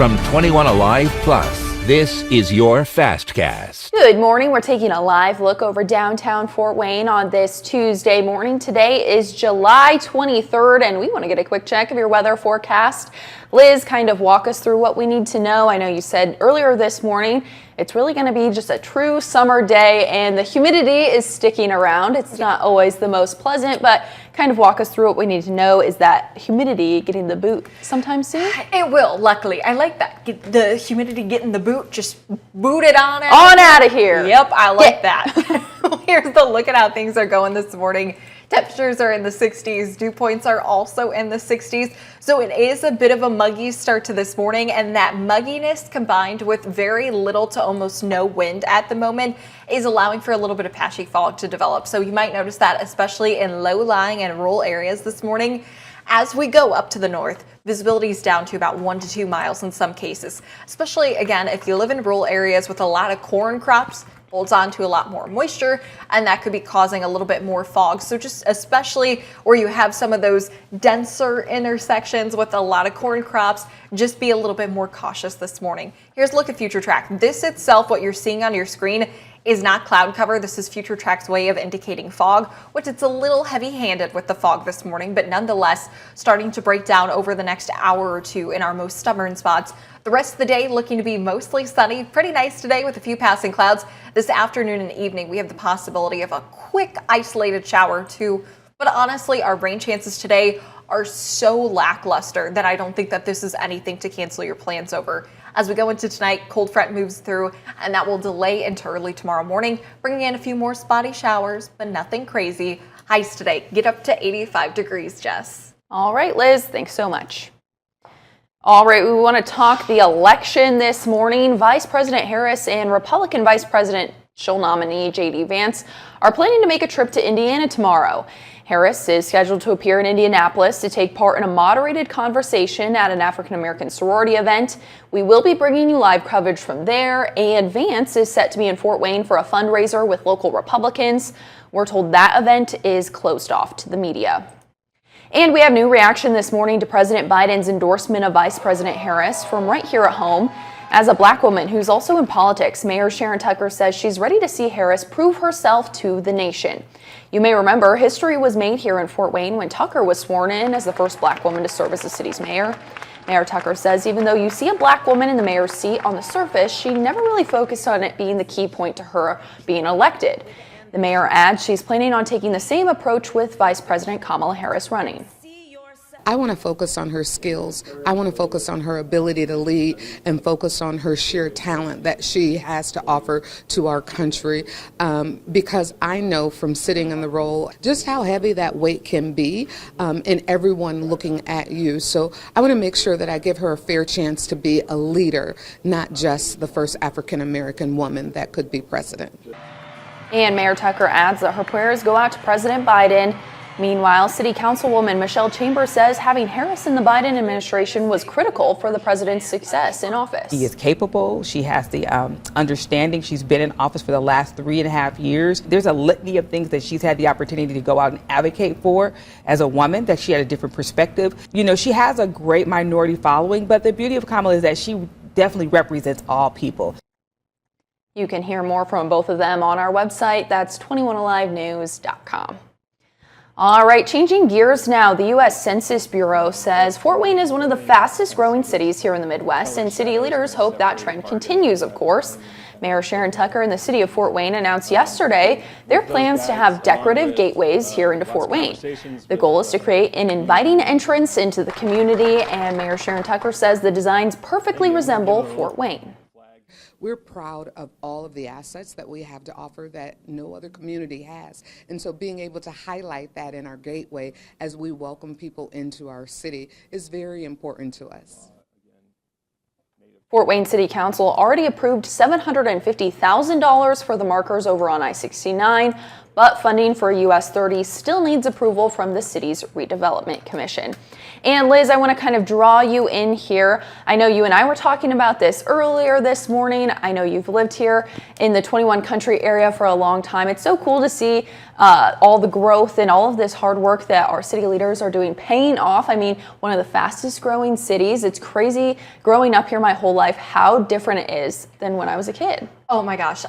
From 21Alive Plus, this is your Fastcast. Good morning. We're taking a live look over downtown Fort Wayne on this Tuesday morning. Today is July 23rd, and we want to get a quick check of your weather forecast. Liz, kind of walk us through what we need to know. I know you said earlier this morning it's really going to be just a true summer day, and the humidity is sticking around. It's not always the most pleasant, but kind of walk us through what we need to know. Is that humidity getting the boot sometime soon? It will, luckily. I like that. Get the humidity getting the boot, just boot it on out. On out of here. Yep, I like that. Here's the look at how things are going this morning. Temperatures are in the 60s. Dew points are also in the 60s. So it is a bit of a muggy start to this morning, and that mugginess combined with very little to almost no wind at the moment is allowing for a little bit of patchy fog to develop. So you might notice that especially in low-lying and rural areas this morning. As we go up to the north, visibility is down to about 1 to 2 miles in some cases, especially again if you live in rural areas with a lot of corn crops. Holds on to a lot more moisture, and that could be causing a little bit more fog. So just especially where you have some of those denser intersections with a lot of corn crops, just be a little bit more cautious this morning. Here's a look at Future Track. This itself, what you're seeing on your screen, is not cloud cover. This is Future Track's way of indicating fog, which it's a little heavy-handed with the fog this morning, but nonetheless starting to break down over the next hour or two in our most stubborn spots. The rest of the day looking to be mostly sunny, pretty nice today with a few passing clouds. This afternoon and evening, we have the possibility of a quick isolated shower too. But honestly, our rain chances today are so lackluster that I don't think that this is anything to cancel your plans over. As we go into tonight, cold front moves through, and that will delay into early tomorrow morning, bringing in a few more spotty showers, but nothing crazy. Highs today get up to 85 degrees, Jess. All right, Liz, thanks so much. All right, we want to talk the election this morning. Vice President Harris and Republican Vice Presidential nominee J.D. Vance are planning to make a trip to Indiana tomorrow. Harris is scheduled to appear in Indianapolis to take part in a moderated conversation at an African-American sorority event. We will be bringing you live coverage from there, and Vance is set to be in Fort Wayne for a fundraiser with local Republicans. We're told that event is closed off to the media. And we have new reaction this morning to President Biden's endorsement of Vice President Harris from right here at home. As a black woman who's also in politics, Mayor Sharon Tucker says she's ready to see Harris prove herself to the nation. You may remember history was made here in Fort Wayne when Tucker was sworn in as the first black woman to serve as the city's mayor. Mayor Tucker says even though you see a black woman in the mayor's seat on the surface, she never really focused on it being the key point to her being elected. The mayor adds she's planning on taking the same approach with Vice President Kamala Harris running. I want to focus on her skills. I want to focus on her ability to lead and focus on her sheer talent that she has to offer to our country, because I know from sitting in the role just how heavy that weight can be, and everyone looking at you. So I want to make sure that I give her a fair chance to be a leader, not just the first African American woman that could be president. And Mayor Tucker adds that her prayers go out to President Biden. Meanwhile, City Councilwoman Michelle Chambers says having Harris in the Biden administration was critical for the president's success in office. She is capable. She has the understanding. She's been in office for the last 3.5 years. There's a litany of things that she's had the opportunity to go out and advocate for as a woman, that she had a different perspective. You know, she has a great minority following, but the beauty of Kamala is that she definitely represents all people. You can hear more from both of them on our website. That's 21alivenews.com. All right, changing gears now. The U.S. Census Bureau says Fort Wayne is one of the fastest growing cities here in the Midwest, and city leaders hope that trend continues, of course. Mayor Sharon Tucker and the city of Fort Wayne announced yesterday their plans to have decorative gateways here into Fort Wayne. The goal is to create an inviting entrance into the community, and Mayor Sharon Tucker says the designs perfectly resemble Fort Wayne. We're proud of all of the assets that we have to offer that no other community has. And so being able to highlight that in our gateway as we welcome people into our city is very important to us. Fort Wayne City Council already approved $750,000 for the markers over on I-69. but funding for US 30 still needs approval from the city's redevelopment commission. And Liz, I want to kind of draw you in here. I know you and I were talking about this earlier this morning. I know you've lived here in the 21 Country area for a long time. It's so cool to see all the growth and all of this hard work that our city leaders are doing paying off. I mean, one of the fastest growing cities. It's crazy growing up here my whole life how different it is than when I was a kid. Oh my gosh.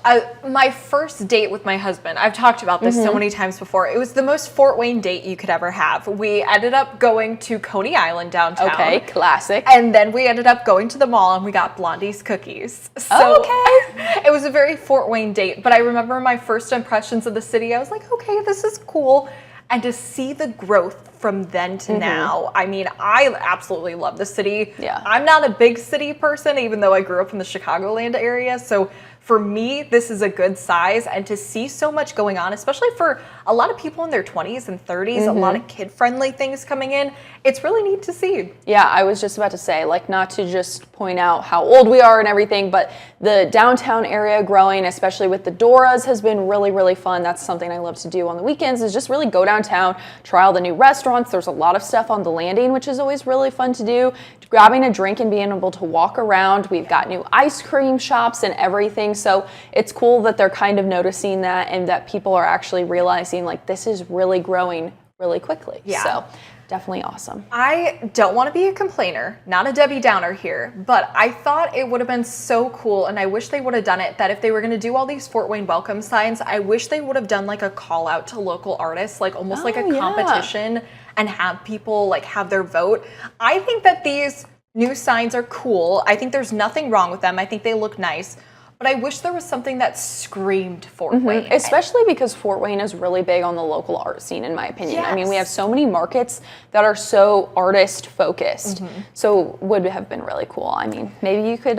My first date with my husband, I've talked about this so many times before. It was the most Fort Wayne date you could ever have. We ended up going to Coney Island downtown. Okay, classic. And then we ended up going to the mall and we got Blondie's cookies. So Okay. it was a very Fort Wayne date, but I remember my first impressions of the city. I was like, okay, this is cool. And to see the growth from then to now, I mean, I absolutely love the city. Yeah. I'm not a big city person, even though I grew up in the Chicagoland area. So for me, this is a good size. And to see so much going on, especially for a lot of people in their 20s and 30s, a lot of kid-friendly things coming in, it's really neat to see. Yeah, I was just about to say, like, not to just point out how old we are and everything, but the downtown area growing, especially with the Doras, has been really, really fun. That's something I love to do on the weekends, is just really go downtown, try all the new restaurants. There's a lot of stuff on the landing, which is always really fun to do. Grabbing a drink and being able to walk around. We've got new ice cream shops and everything. So it's cool that they're kind of noticing that and that people are actually realizing like this is really growing really quickly. Yeah. So definitely awesome. I don't want to be a complainer, not a Debbie Downer here, but I thought it would have been so cool, and I wish they would have done it, that if they were going to do all these Fort Wayne welcome signs, I wish they would have done like a call out to local artists, like almost like a competition, and have people like have their vote. I think that these new signs are cool. I think there's nothing wrong with them. I think they look nice. But I wish there was something that screamed Fort Wayne. Especially because Fort Wayne is really big on the local art scene, in my opinion. I mean, we have so many markets that are so artist focused. So would have been really cool. I mean, maybe you could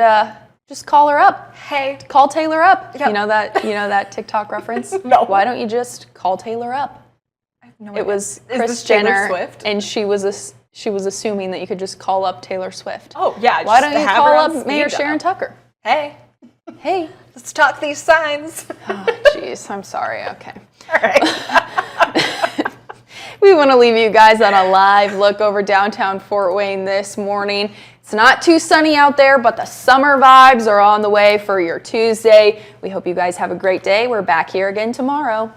just call her up. Hey, Call Taylor up. Yep. You know that TikTok reference? No. Why don't you just call Taylor up? no It idea. was Is Kris this Taylor Jenner, Swift? and she was assuming that you could just call up Taylor Swift. Oh yeah. Why just don't you have call her on up Mayor speed Sharon dial. Tucker? Hey, Hey. let's talk these signs. Oh, jeez, I'm sorry. Okay. All right. We want to leave you guys on a live look over downtown Fort Wayne this morning. It's not too sunny out there, but the summer vibes are on the way for your Tuesday. We hope you guys have a great day. We're back here again tomorrow.